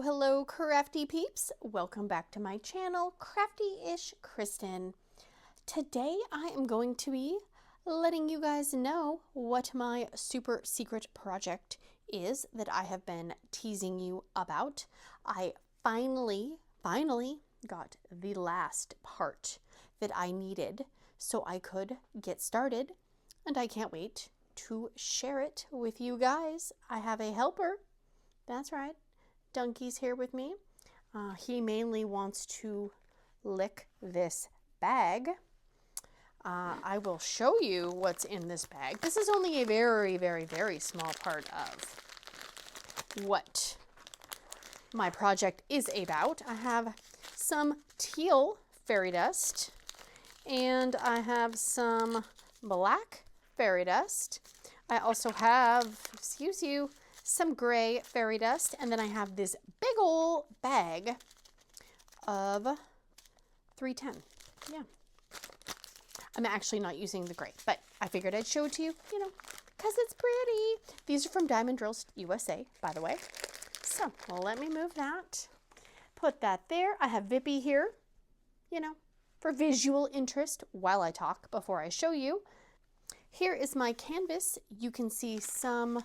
Hello, crafty peeps. Welcome back to my channel, Crafty-ish-kristyn. Today I am going to be letting you guys know what my super secret project is that I have been teasing you about. I finally got the last part that I needed so I could get started, and I can't wait to share it with you guys. I have a helper. That's right. Donkey's here with me. He mainly wants to lick this bag. I will show you what's in this bag. This is only a very small part of what my project is about. I have some teal fairy dust and I have some black fairy dust. I also have, excuse you, some gray fairy dust, and then I have this big old bag of 310. Yeah. I'm actually not using the gray, but I figured I'd show it to you, because it's pretty. These are from Diamond Drills USA, by the way. So, let me move that. Put that there. I have Pippy here, for visual interest while I talk before I show you. Here is my canvas. You can see some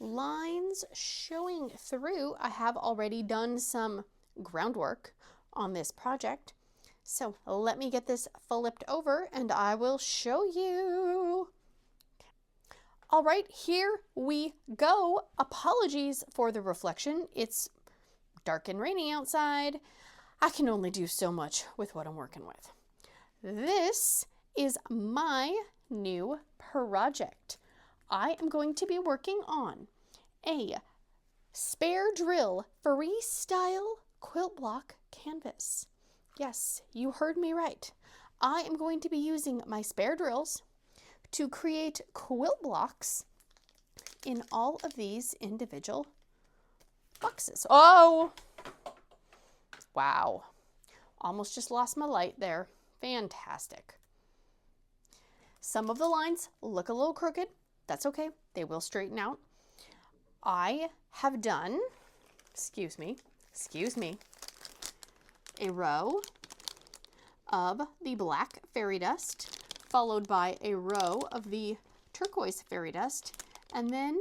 lines showing through. I have already done some groundwork on this project. So let me get this flipped over and I will show you. All right, here we go. Apologies for the reflection. It's dark and rainy outside. I can only do so much with what I'm working with. This is my new project. I am going to be working on a spare drill freestyle quilt block canvas. Yes, you heard me right. I am going to be using my spare drills to create quilt blocks in all of these individual boxes. Oh, wow. Almost just lost my light there. Fantastic. Some of the lines look a little crooked. That's okay. They will straighten out. I have done, excuse me, a row of the black fairy dust, followed by a row of the turquoise fairy dust, and then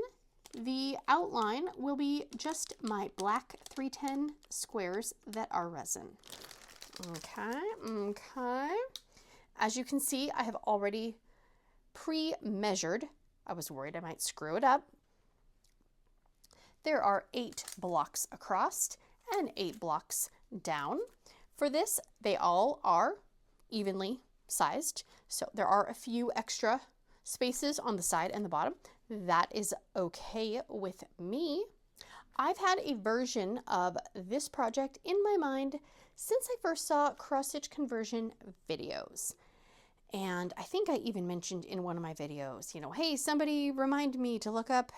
the outline will be just my black 310 squares that are resin. Okay. As you can see, I have already pre-measured. I was worried I might screw it up. There are 8 blocks across and 8 blocks down. For this, they all are evenly sized. So there are a few extra spaces on the side and the bottom. That is okay with me. I've had a version of this project in my mind since I first saw cross-stitch conversion videos. And I think I even mentioned in one of my videos, hey, somebody remind me to look up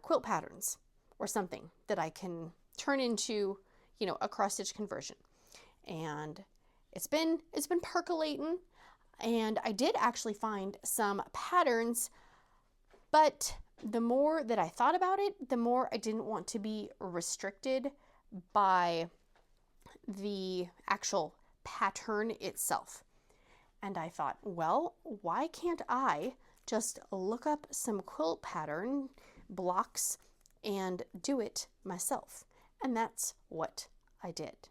quilt patterns or something that I can turn into, a cross-stitch conversion. And it's been percolating, and I did actually find some patterns, but the more that I thought about it, the more I didn't want to be restricted by the actual pattern itself. And I thought, well, why can't I just look up some quilt pattern blocks and do it myself? And that's what I did.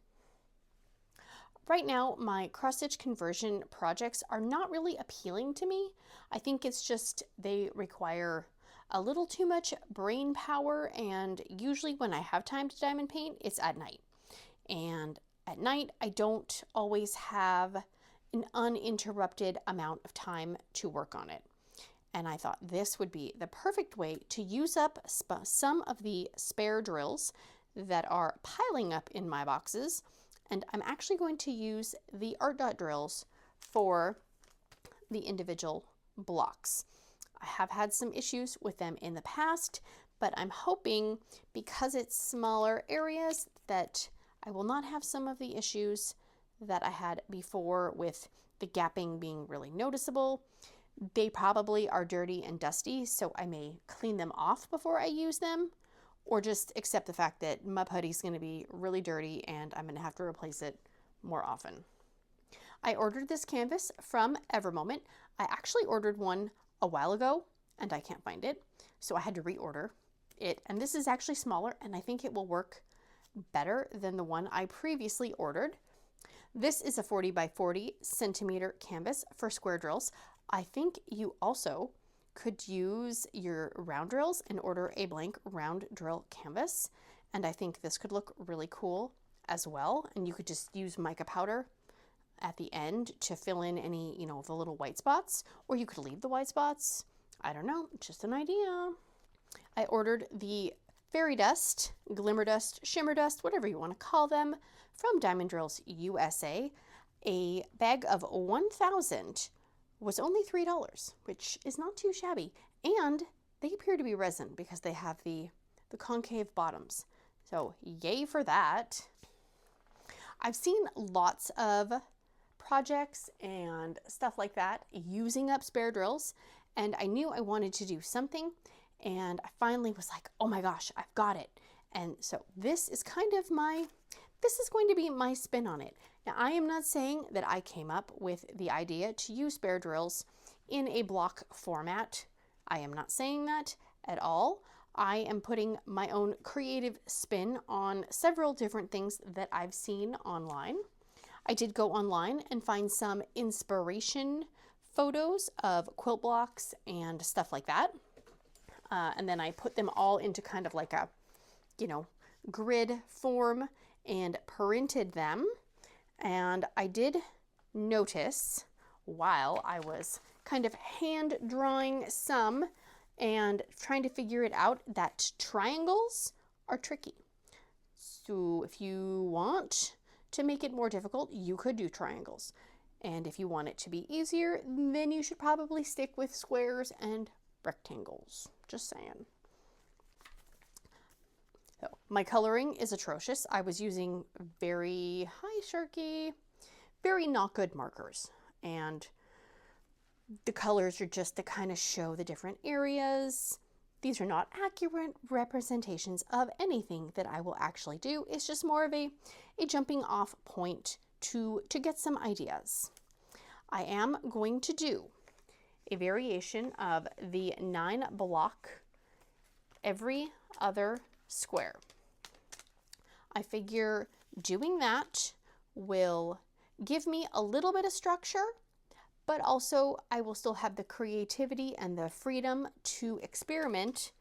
Right now, my cross-stitch conversion projects are not really appealing to me. I think it's just they require a little too much brain power, and usually when I have time to diamond paint, it's at night. And at night, I don't always have an uninterrupted amount of time to work on it. And I thought this would be the perfect way to use up some of the spare drills that are piling up in my boxes. And I'm actually going to use the ArtDot drills for the individual blocks. I have had some issues with them in the past, but I'm hoping because it's smaller areas that I will not have some of the issues that I had before with the gapping being really noticeable. They probably are dirty and dusty, so I may clean them off before I use them, or just accept the fact that my putty is going to be really dirty and I'm going to have to replace it more often. I ordered this canvas from EverMoment. I actually ordered one a while ago and I can't find it, so I had to reorder it. And this is actually smaller and I think it will work better than the one I previously ordered. This is a 40 by 40 centimeter canvas for square drills. I think you also could use your round drills and order a blank round drill canvas. And I think this could look really cool as well. And you could just use mica powder at the end to fill in any, you know, the little white spots, or you could leave the white spots. I don't know, just an idea. I ordered the fairy dust, glimmer dust, shimmer dust, whatever you want to call them, from Diamond Drills USA. A bag of 1,000 was only $3, which is not too shabby. And they appear to be resin because they have the concave bottoms. So yay for that. I've seen lots of projects and stuff like that using up spare drills, and I knew I wanted to do something, and I finally was like, oh my gosh, I've got it. And so this is kind of this is going to be my spin on it. Now, I am not saying that I came up with the idea to use spare drills in a block format. I am not saying that at all. I am putting my own creative spin on several different things that I've seen online. I did go online and find some inspiration photos of quilt blocks and stuff like that. And then I put them all into kind of like a, you know, grid form and printed them. And I did notice while I was kind of hand drawing some and trying to figure it out that triangles are tricky. So if you want to make it more difficult, you could do triangles. And if you want it to be easier, then you should probably stick with squares and rectangles. Just saying. So my coloring is atrocious. I was using very high Sharky, very not good markers. And the colors are just to kind of show the different areas. These are not accurate representations of anything that I will actually do. It's just more of a jumping off point to get some ideas. I am going to do a variation of the 9 block every other square. I figure doing that will give me a little bit of structure, but also I will still have the creativity and the freedom to experiment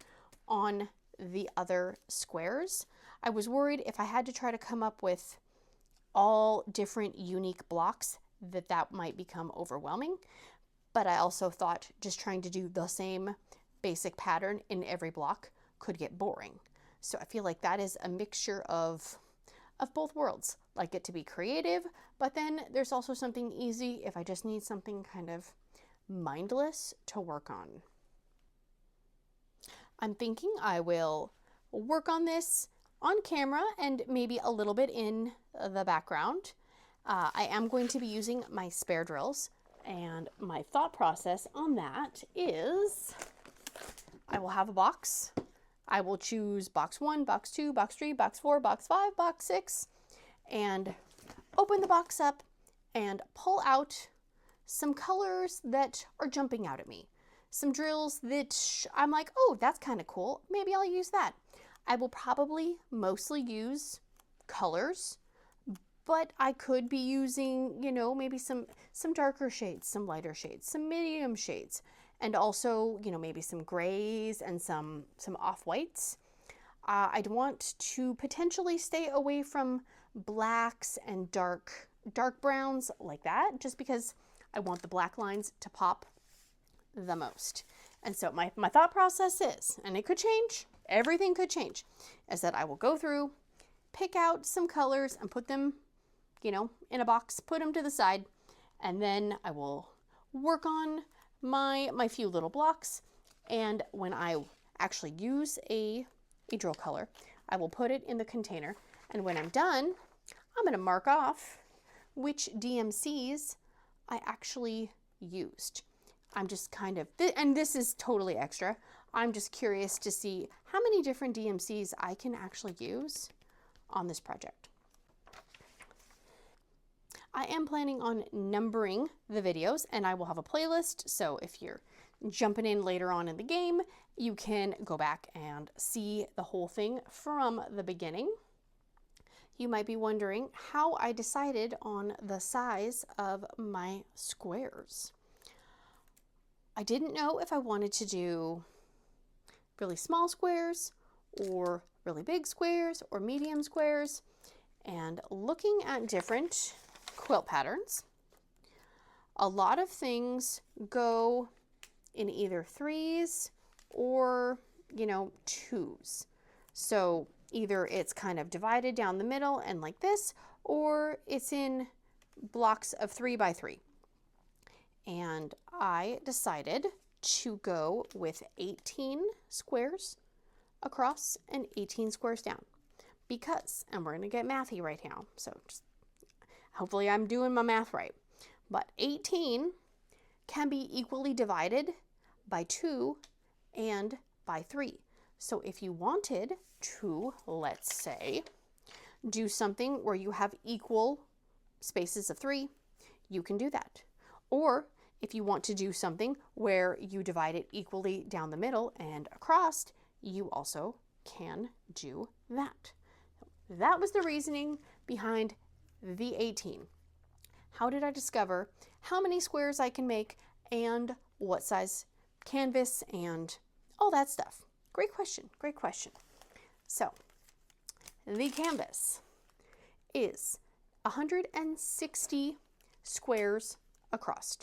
on the other squares. I was worried if I had to try to come up with all different unique blocks that might become overwhelming, but I also thought just trying to do the same basic pattern in every block could get boring. So I feel like that is a mixture of both worlds. Like it to be creative, but then there's also something easy if I just need something kind of mindless to work on. I'm thinking I will work on this on camera and maybe a little bit in the background. I am going to be using my spare drills, and my thought process on that is I will have a box. I will choose box 1, box 2, box 3, box 4, box 5, box 6, and open the box up and pull out some colors that are jumping out at me. Some drills that I'm like, oh, that's kind of cool. Maybe I'll use that. I will probably mostly use colors, but I could be using, you know, maybe some darker shades, some lighter shades, some medium shades, and also, you know, maybe some grays and some off-whites. I'd want to potentially stay away from blacks and dark browns like that, just because I want the black lines to pop the most. And so my thought process is, and it could change, everything could change, is that I will go through, pick out some colors and put them, you know, in a box, put them to the side, and then I will work on my few little blocks. And when I actually use a drill color, I will put it in the container. And when I'm done, I'm going to mark off which DMCs I actually used. I'm just kind of, and this is totally extra. I'm just curious to see how many different DMCs I can actually use on this project. I am planning on numbering the videos, and I will have a playlist, so if you're jumping in later on in the game, you can go back and see the whole thing from the beginning. You might be wondering how I decided on the size of my squares. I didn't know if I wanted to do really small squares or really big squares or medium squares, and looking at different quilt patterns, a lot of things go in either 3s or, you know, 2s. So either it's kind of divided down the middle and like this, or it's in blocks of 3 by 3. And I decided to go with 18 squares across and 18 squares down because, and we're going to get mathy right now, so just, hopefully I'm doing my math right, but 18 can be equally divided by 2 and by 3. So if you wanted to, let's say, do something where you have equal spaces of 3, you can do that. Or if you want to do something where you divide it equally down the middle and across, you also can do that. That was the reasoning behind the 18. How did I discover how many squares I can make and what size canvas and all that stuff? Great question, great question. So the canvas is 160 squares across.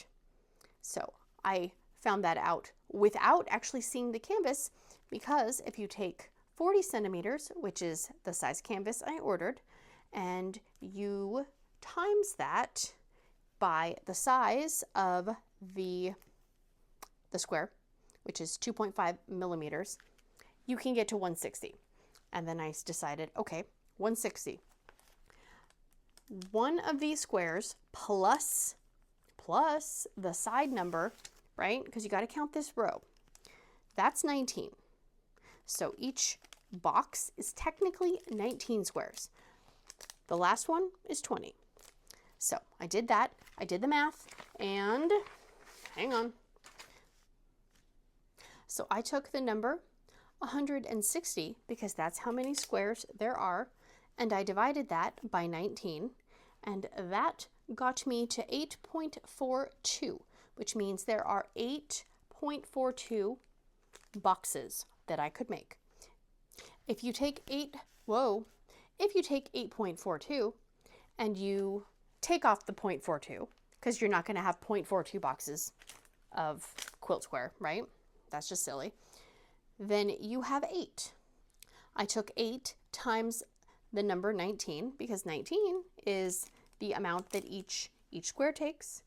So I found that out without actually seeing the canvas, because if you take 40 centimeters, which is the size canvas I ordered, and you times that by the size of the square, which is 2.5 millimeters, you can get to 160. And then I decided, okay, 160. One of these squares plus the side number, right? Because you got to count this row. That's 19. So each box is technically 19 squares. The last one is 20. So I did that. I did the math, and hang on. So I took the number 160 because that's how many squares there are, and I divided that by 19, and that got me to 8.42, which means there are 8.42 boxes that I could make. If you take 8.42 and you take off the 0.42, because you're not going to have 0.42 boxes of quilt square, right? That's just silly. Then you have 8. I took 8 times the number 19, because 19 is the amount that each square takes,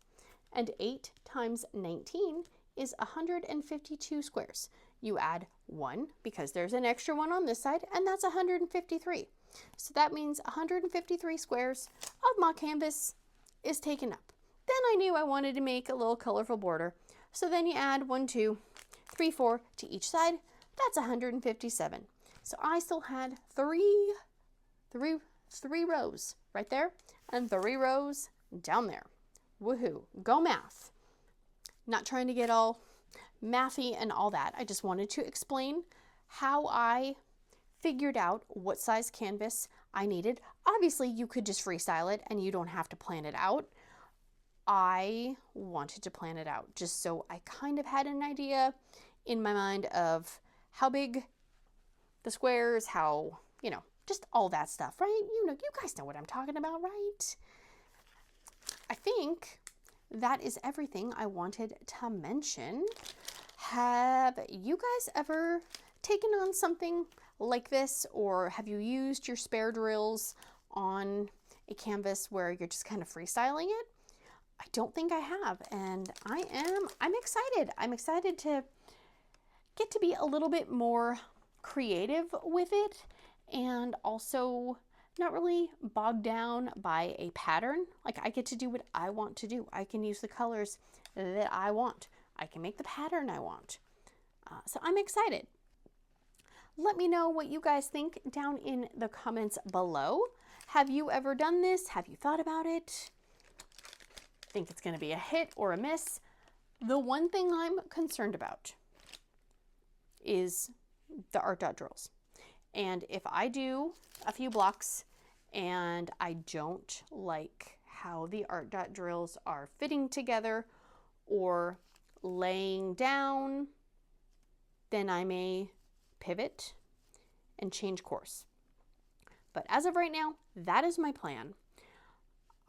and 8 times 19 is 152 squares. You add 1 because there's an extra one on this side, and that's 153. So that means 153 squares of my canvas is taken up. Then I knew I wanted to make a little colorful border. So then you add 1, 2, 3, 4 to each side. That's 157. So I still had three rows right there and 3 rows down there. Woohoo, go math. Not trying to get all mathy and all that. I just wanted to explain how I figured out what size canvas I needed. Obviously, you could just freestyle it and you don't have to plan it out. I wanted to plan it out just so I kind of had an idea in my mind of how big the squares, how, you know, just all that stuff, right? You guys know what I'm talking about, right? I think that is everything I wanted to mention. Have you guys ever taken on something like this, or have you used your spare drills on a canvas where you're just kind of freestyling it? I don't think I have, and I'm excited. I'm excited to get to be a little bit more creative with it, and also not really bogged down by a pattern. Like, I get to do what I want to do. I can use the colors that I want. I can make the pattern I want. So I'm excited. Let me know what you guys think down in the comments below. Have you ever done this? Have you thought about it? Think it's going to be a hit or a miss? The one thing I'm concerned about is the ArtDot drills. And if I do a few blocks and I don't like how the ArtDot drills are fitting together or laying down, then I may pivot and change course. But as of right now, that is my plan.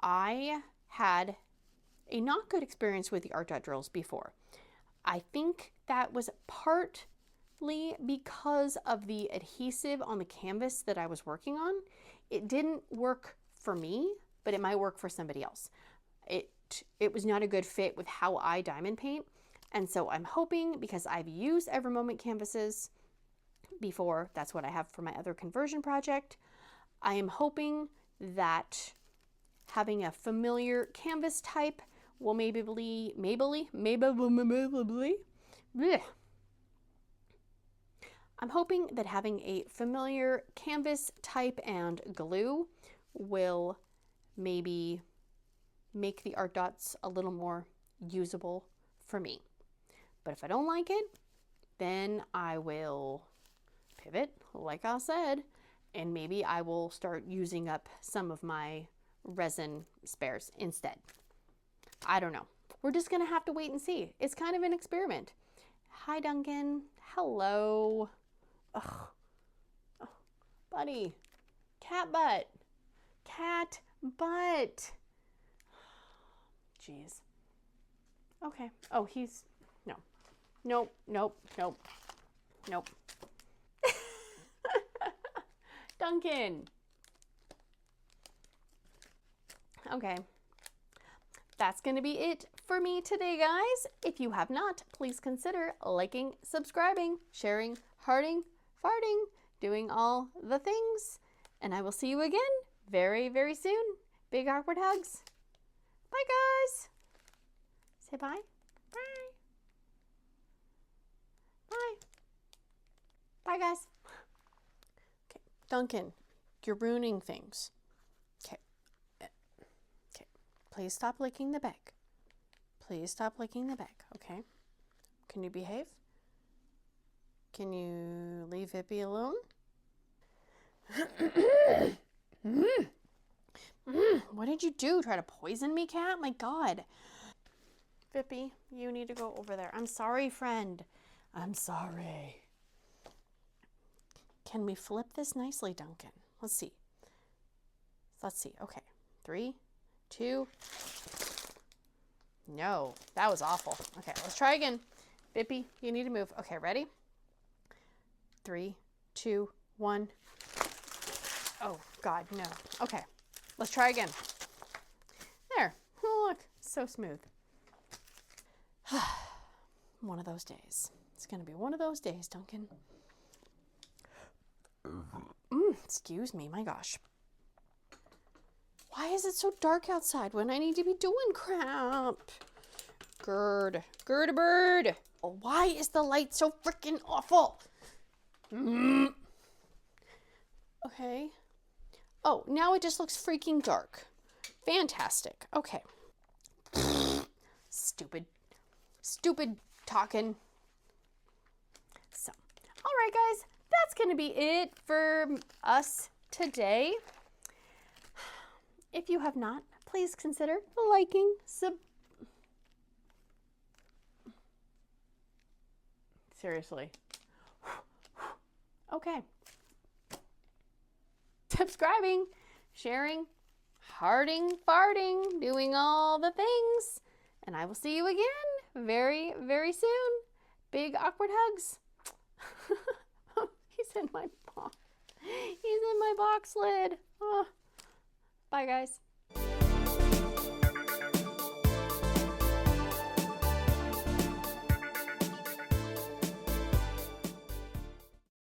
I had a not good experience with the ArtDot drills before. I think that was partly because of the adhesive on the canvas that I was working on. It didn't work for me, but it might work for somebody else. It was not a good fit with how I diamond paint. And so I'm hoping, because I've used EverMoment canvases before, that's what I have for my other conversion project, I am hoping that having a familiar canvas type will maybe I'm hoping that having a familiar canvas type and glue will maybe make the ArtDots a little more usable for me. But if I don't like it, then I will pivot, like I said, and maybe I will start using up some of my resin spares instead. I don't know. We're just gonna have to wait and see. It's kind of an experiment. Hi, Duncan. Hello. Ugh. Oh, buddy. Cat butt. Cat butt. Jeez. Okay. Oh, he's... No. Nope. Nope. Nope. Nope. Duncan. Okay. That's going to be it for me today, guys. If you have not, please consider liking, subscribing, sharing, hearting, farting, doing all the things. And I will see you again very, very soon. Big awkward hugs. Bye, guys. Say bye. Bye. Bye. Bye, guys. Okay, Duncan, you're ruining things. Okay. Okay. Please stop licking the bag. Please stop licking the bag, okay? Can you behave? Can you leave Pippy alone? What did you do? Try to poison me, cat? My God. Pippy, you need to go over there. I'm sorry, friend. I'm sorry. Can we flip this nicely, Duncan? Let's see. Let's see. Okay. 3, 2. No, that was awful. Okay, let's try again. Pippy, you need to move. Okay, ready? 3, 2, 1. Oh, God, no. Okay, let's try again. There. Oh, look, so smooth. One of those days. It's going to be one of those days, Duncan. Excuse me, my gosh. Why is it so dark outside when I need to be doing crap? Gird a bird. Oh, why is the light so freaking awful? Okay. Oh, now it just looks freaking dark. Fantastic. Okay. Stupid talking. So, all right, guys, that's going to be it for us today. If you have not, please consider liking, seriously. Okay. Subscribing, sharing, hearting, farting, doing all the things. And I will see you again very, very soon. Big awkward hugs. He's in my box. He's in my box lid. Oh. Bye, guys.